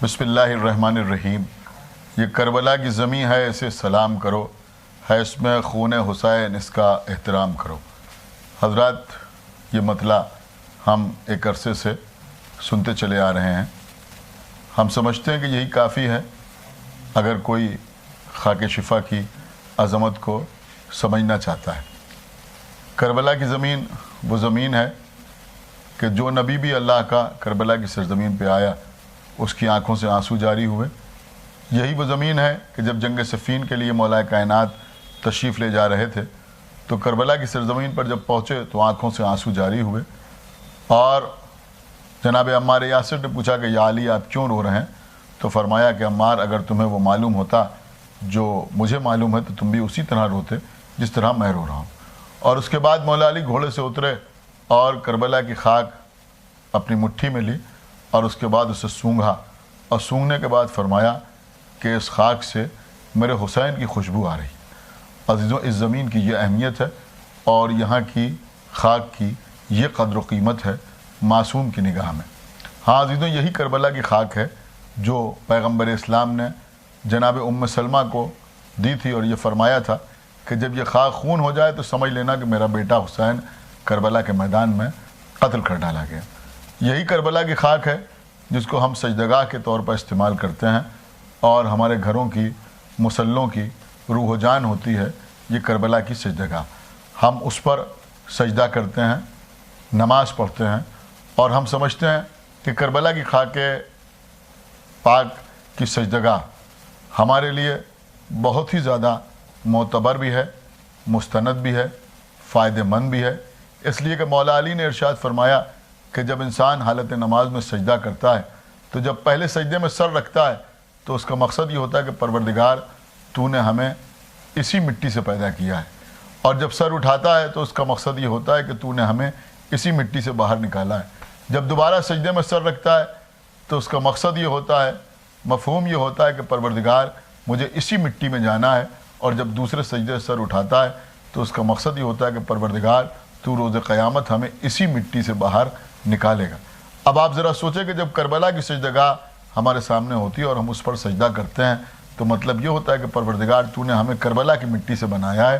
بسم اللہ الرحمن الرحیم۔ یہ کربلا کی زمین ہے، اسے سلام کرو، ہے اس میں خون حسین، اس کا احترام کرو۔ حضرات، یہ مطلع ہم ایک عرصے سے سنتے چلے آ رہے ہیں۔ ہم سمجھتے ہیں کہ یہی کافی ہے اگر کوئی خاک شفا کی عظمت کو سمجھنا چاہتا ہے۔ کربلا کی زمین وہ زمین ہے کہ جو نبی بھی اللہ کا کربلا کی سرزمین پہ آیا اس کی آنکھوں سے آنسو جاری ہوئے۔ یہی وہ زمین ہے کہ جب جنگ صفین کے لیے مولا کائنات تشریف لے جا رہے تھے تو کربلا کی سرزمین پر جب پہنچے تو آنکھوں سے آنسو جاری ہوئے، اور جناب عمار یاسر نے پوچھا کہ یا علی آپ کیوں رو رہے ہیں؟ تو فرمایا کہ عمار، اگر تمہیں وہ معلوم ہوتا جو مجھے معلوم ہے تو تم بھی اسی طرح روتے جس طرح میں رو رہا ہوں۔ اور اس کے بعد مولا علی گھوڑے سے اترے اور کربلا کی خاک اپنی مٹھی میں لی اور اس کے بعد اسے سونگھا، اور سونگھنے کے بعد فرمایا کہ اس خاک سے میرے حسین کی خوشبو آ رہی۔ عزیزوں، اس زمین کی یہ اہمیت ہے اور یہاں کی خاک کی یہ قدر و قیمت ہے معصوم کی نگاہ میں۔ ہاں عزیزوں، یہی کربلا کی خاک ہے جو پیغمبر اسلام نے جناب ام سلمہ کو دی تھی، اور یہ فرمایا تھا کہ جب یہ خاک خون ہو جائے تو سمجھ لینا کہ میرا بیٹا حسین کربلا کے میدان میں قتل کر ڈالا گیا۔ یہی کربلا کی خاک ہے جس کو ہم سجدگاہ کے طور پر استعمال کرتے ہیں، اور ہمارے گھروں کی مسلوں کی روح و جان ہوتی ہے یہ کربلا کی سجدگاہ۔ ہم اس پر سجدہ کرتے ہیں، نماز پڑھتے ہیں، اور ہم سمجھتے ہیں کہ کربلا کی خاک پاک کی سجدگاہ ہمارے لیے بہت ہی زیادہ معتبر بھی ہے، مستند بھی ہے، فائدہ مند بھی ہے، اس لیے کہ مولا علی نے ارشاد فرمایا کہ جب انسان حالت نماز میں سجدہ کرتا ہے تو جب پہلے سجدے میں سر رکھتا ہے تو اس کا مقصد یہ ہوتا ہے کہ پروردگار تو نے ہمیں اسی مٹی سے پیدا کیا ہے، اور جب سر اٹھاتا ہے تو اس کا مقصد یہ ہوتا ہے کہ تو نے ہمیں اسی مٹی سے باہر نکالا ہے۔ جب دوبارہ سجدے میں سر رکھتا ہے تو اس کا مقصد یہ ہوتا ہے، مفہوم یہ ہوتا ہے کہ پروردگار مجھے اسی مٹی میں جانا ہے، اور جب دوسرے سجدے سے سر اٹھاتا ہے تو اس کا مقصد یہ ہوتا ہے کہ پروردگار تو روز قیامت ہمیں اسی مٹی سے باہر نکالے گا۔ اب آپ ذرا سوچیں کہ جب کربلا کی سجدگاہ ہمارے سامنے ہوتی ہے اور ہم اس پر سجدہ کرتے ہیں تو مطلب یہ ہوتا ہے کہ پروردگار تو نے ہمیں کربلا کی مٹی سے بنایا ہے،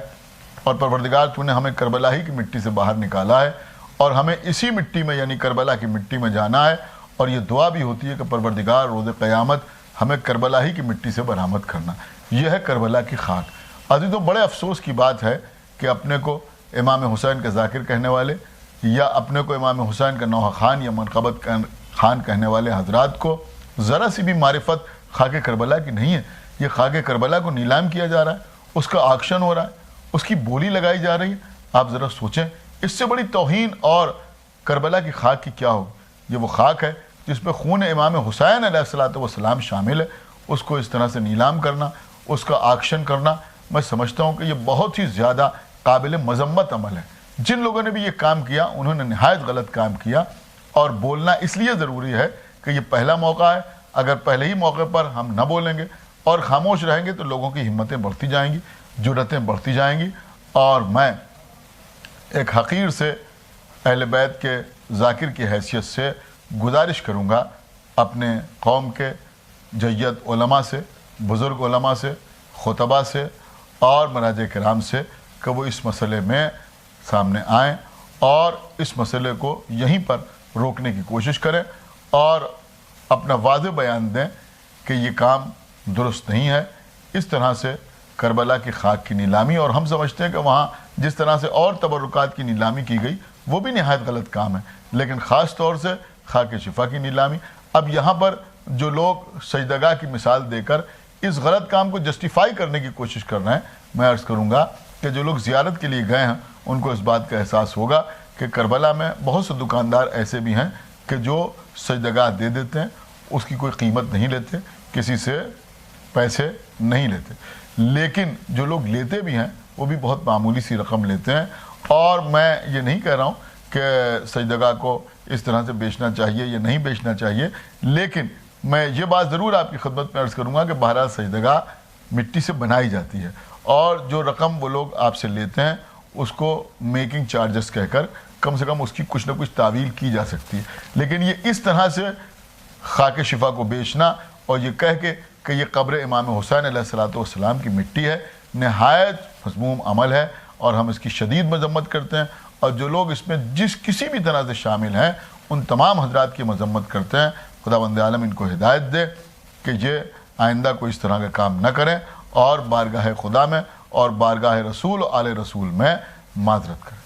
اور پروردگار تو نے ہمیں کربلا ہی کی مٹی سے باہر نکالا ہے، اور ہمیں اسی مٹی میں یعنی کربلا کی مٹی میں جانا ہے، اور یہ دعا بھی ہوتی ہے کہ پروردگار روز قیامت ہمیں کربلا ہی کی مٹی سے برآمد کرنا۔ یہ ہے کربلا کی خاک۔ عزیزوں، بڑے افسوس کی بات ہے کہ اپنے کو امام حسین کا ذاکر کہنے والے یا اپنے کو امام حسین کا نوحہ خان یا منقبت خان کہنے والے حضرات کو ذرا سی بھی معرفت خاک کربلا کی نہیں ہے۔ یہ خاک کربلا کو نیلام کیا جا رہا ہے، اس کا آکشن ہو رہا ہے، اس کی بولی لگائی جا رہی ہے۔ آپ ذرا سوچیں، اس سے بڑی توہین اور کربلا کی خاک کی کیا ہوگی؟ یہ وہ خاک ہے جس پہ خون امام حسین علیہ السلام شامل ہے، اس کو اس طرح سے نیلام کرنا، اس کا آکشن کرنا، میں سمجھتا ہوں کہ یہ بہت ہی زیادہ قابل مذمت عمل ہے۔ جن لوگوں نے بھی یہ کام کیا انہوں نے نہایت غلط کام کیا، اور بولنا اس لیے ضروری ہے کہ یہ پہلا موقع ہے۔ اگر پہلے ہی موقع پر ہم نہ بولیں گے اور خاموش رہیں گے تو لوگوں کی ہمتیں بڑھتی جائیں گی، جرأتیں بڑھتی جائیں گی، اور میں ایک حقیر سے اہل بیت کے ذاکر کی حیثیت سے گزارش کروں گا اپنے قوم کے جید علماء سے، بزرگ علماء سے، خطباء سے اور مراجع کرام سے کہ وہ اس مسئلے میں سامنے آئیں اور اس مسئلے کو یہیں پر روکنے کی کوشش کریں، اور اپنا واضح بیان دیں کہ یہ کام درست نہیں ہے اس طرح سے کربلا کی خاک کی نیلامی۔ اور ہم سمجھتے ہیں کہ وہاں جس طرح سے اور تبرکات کی نیلامی کی گئی وہ بھی نہایت غلط کام ہے، لیکن خاص طور سے خاک شفا کی نیلامی۔ اب یہاں پر جو لوگ سجدگاہ کی مثال دے کر اس غلط کام کو جسٹیفائی کرنے کی کوشش کر رہے ہیں، میں عرض کروں گا کہ جو لوگ زیارت کے لیے گئے ہیں ان کو اس بات کا احساس ہوگا کہ کربلا میں بہت سے دکاندار ایسے بھی ہیں کہ جو سجدگاہ دے دیتے ہیں، اس کی کوئی قیمت نہیں لیتے، کسی سے پیسے نہیں لیتے، لیکن جو لوگ لیتے بھی ہیں وہ بھی بہت معمولی سی رقم لیتے ہیں۔ اور میں یہ نہیں کہہ رہا ہوں کہ سجدگاہ کو اس طرح سے بیچنا چاہیے یا نہیں بیچنا چاہیے، لیکن میں یہ بات ضرور آپ کی خدمت میں عرض کروں گا کہ بہرحال سجدگاہ مٹی سے بنائی جاتی ہے، اور جو رقم وہ لوگ آپ سے لیتے ہیں اس کو میکنگ چارجز کہہ کر کم سے کم اس کی کچھ نہ کچھ تعویل کی جا سکتی ہے، لیکن یہ اس طرح سے خاک شفا کو بیچنا اور یہ کہہ کے کہ یہ قبر امام حسین علیہ السلام کی مٹی ہے، نہایت مذموم عمل ہے اور ہم اس کی شدید مذمت کرتے ہیں، اور جو لوگ اس میں کسی بھی طرح سے شامل ہیں ان تمام حضرات کی مذمت کرتے ہیں۔ خداوند عالم ان کو ہدایت دے کہ یہ آئندہ کوئی اس طرح کا کام نہ کریں اور بارگاہ خدا میں اور بارگاہ رسول و آل رسول میں معذرت کریں۔